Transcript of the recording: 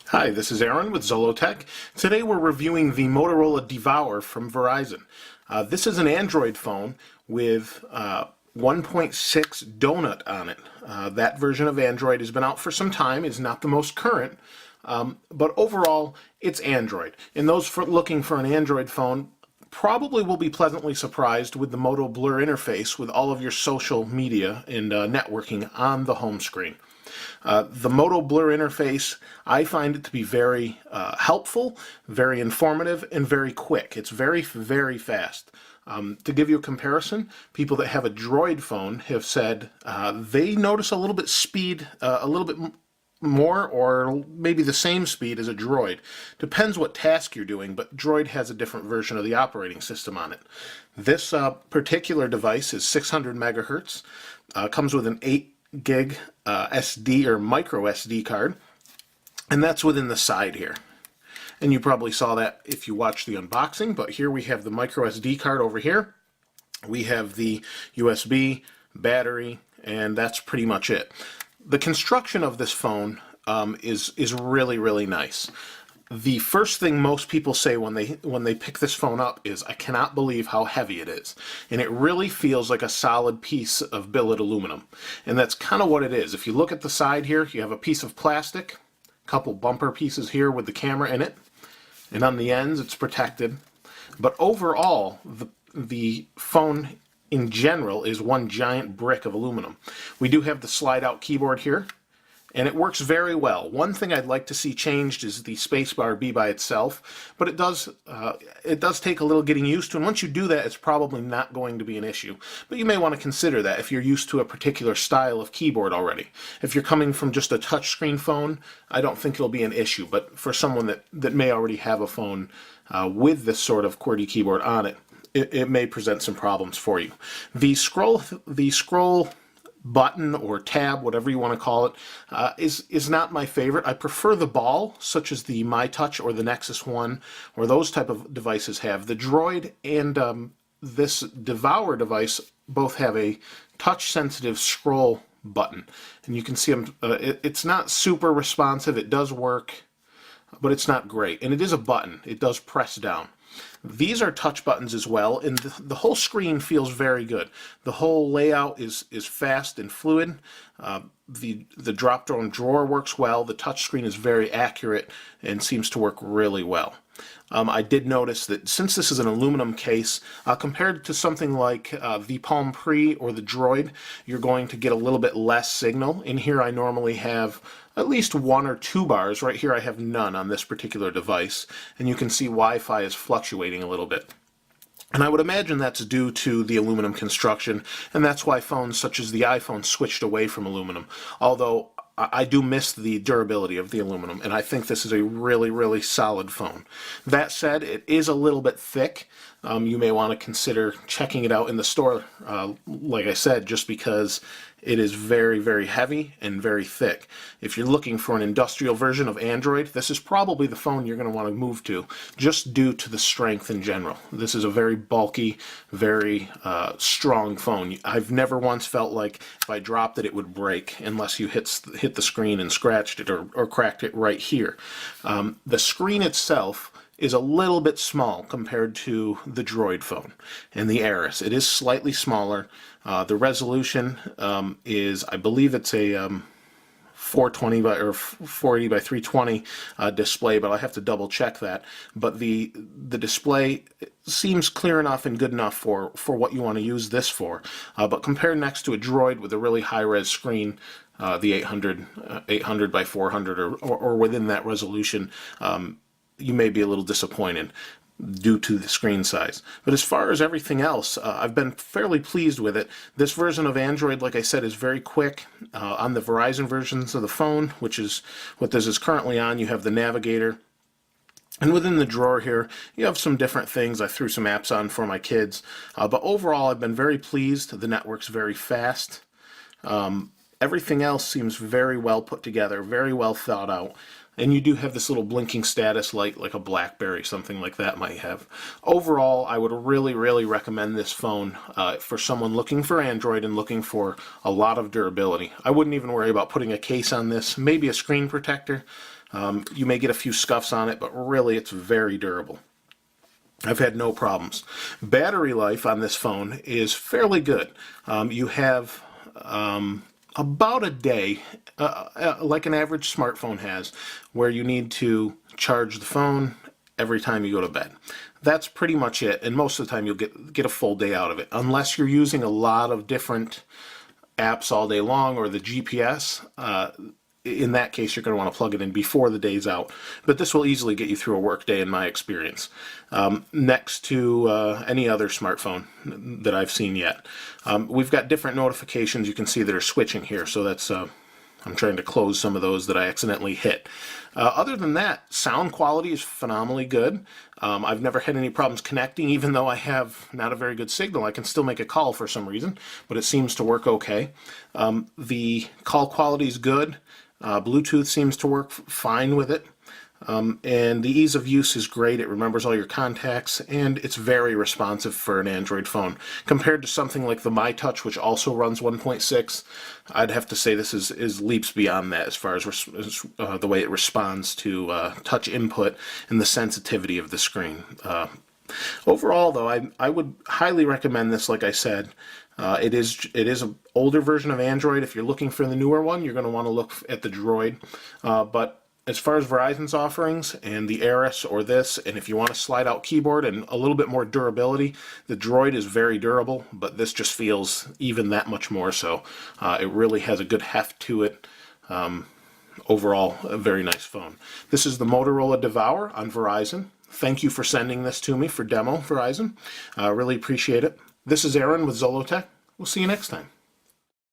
Hi, this is Aaron with Zollotech. Today we're reviewing the Motorola Devour from Verizon. This is an Android phone with 1.6 Donut on it. That version of Android has been out for some time, is not the most current, but overall it's Android. And those looking for an Android phone probably will be pleasantly surprised with the Moto Blur interface with all of your social media and networking on the home screen. The Moto Blur interface, I find it to be very helpful, very informative, and very quick. It's very, very fast. To give you a comparison, people that have a Droid phone have said they notice a little bit speed, a little bit more or maybe the same speed as a Droid. Depends what task you're doing, but Droid has a different version of the operating system on it. This particular device is 600 megahertz, comes with an 8 gig SD or micro SD card, and that's within the side here. And you probably saw that if you watched the unboxing, but here we have the micro SD card over here. We have the USB, battery, and that's pretty much it. The construction of this phone is really, really nice. The first thing most people say when they pick this phone up is, I cannot believe how heavy it is. And it really feels like a solid piece of billet aluminum. And that's kind of what it is. If you look at the side here, you have a piece of plastic, a couple bumper pieces here with the camera in it, and on the ends it's protected. But overall, the phone in general is one giant brick of aluminum. We do have the slide-out keyboard here, and it works very well. One thing I'd like to see changed is the spacebar be by itself, but it does take a little getting used to, and once you do that, it's probably not going to be an issue. But you may want to consider that if you're used to a particular style of keyboard already. If you're coming from just a touchscreen phone, I don't think it'll be an issue, but for someone that may already have a phone with this sort of QWERTY keyboard on it, it may present some problems for you. The scroll button or tab, whatever you want to call it, is not my favorite. I prefer the ball, such as the MyTouch or the Nexus One, or those type of devices have. The Droid and this Devour device both have a touch-sensitive scroll button, and you can see it's not super responsive. It does work, but it's not great. And it is a button. It does press down. These are touch buttons as well, and the whole screen feels very good. The whole layout is fast and fluid. The drop-down drawer works well. The touch screen is very accurate and seems to work really well. I did notice that since this is an aluminum case, compared to something like the Palm Pre or the Droid, you're going to get a little bit less signal. In here I normally have at least 1 or 2 bars. Right here I have none on this particular device, and you can see Wi-Fi is fluctuating a little bit. And I would imagine that's due to the aluminum construction, and that's why phones such as the iPhone switched away from aluminum. Although I do miss the durability of the aluminum, and I think this is a really, really solid phone. That said, it is a little bit thick. You may want to consider checking it out in the store, like I said, just because it is very, very heavy and very thick. If you're looking for an industrial version of Android, this is probably the phone you're going to want to move to, just due to the strength in general. This is a very bulky, very strong phone. I've never once felt like if I dropped it, it would break unless you hit the screen and scratched it or cracked it right here. The screen itself is a little bit small compared to the Droid phone and the Aris. It is slightly smaller. The resolution is, I believe it's a 420 by or 480 by 320 display, but I have to double check that. But the display seems clear enough and good enough for what you want to use this for. But compared next to a Droid with a really high-res screen, the 800 by 400 or within that resolution, you may be a little disappointed due to the screen size. But as far as everything else, I've been fairly pleased with it. This version of Android, like I said, is very quick. On the Verizon versions of the phone, which is what this is currently on, you have the navigator. And within the drawer here, you have some different things. I threw some apps on for my kids. But overall, I've been very pleased. The network's very fast. Everything else seems very well put together, very well thought out. and you do have this little blinking status light like a BlackBerry, something like that might have. Overall, I would really recommend this phone for someone looking for Android and looking for a lot of durability. I wouldn't even worry about putting a case on this, maybe a screen protector. You may get a few scuffs on it, but really it's very durable. I've had no problems. Battery life on this phone is fairly good. You have about a day, like an average smartphone has, where you need to charge the phone every time you go to bed. That's pretty much it, and most of the time you'll get a full day out of it, unless you're using a lot of different apps all day long or the GPS. In that case, you're going to want to plug it in before the day's out. But this will easily get you through a work day in my experience. Next to any other smartphone that I've seen yet. We've got different notifications you can see that are switching here. So that's I'm trying to close some of those that I accidentally hit. Other than that, sound quality is phenomenally good. I've never had any problems connecting, even though I have not a very good signal. I can still make a call for some reason, but it seems to work okay. The call quality is good. Bluetooth seems to work fine with it. And the ease of use is great. It remembers all your contacts, and it's very responsive for an Android phone. Compared to something like the MyTouch, which also runs 1.6, I'd have to say this is leaps beyond that as far as the way it responds to touch input and the sensitivity of the screen. Overall, though, I would highly recommend this, like I said. It is an older version of Android. If you're looking for the newer one, you're going to want to look at the Droid. But as far as Verizon's offerings and the Aorus or this, and if you want a slide-out keyboard and a little bit more durability, the Droid is very durable, but this just feels even that much more so. It really has a good heft to it. Overall, a very nice phone. This is the Motorola Devour on Verizon. Thank you for sending this to me for demo, Verizon. Really appreciate it. This is Aaron with Zollotech. We'll see you next time.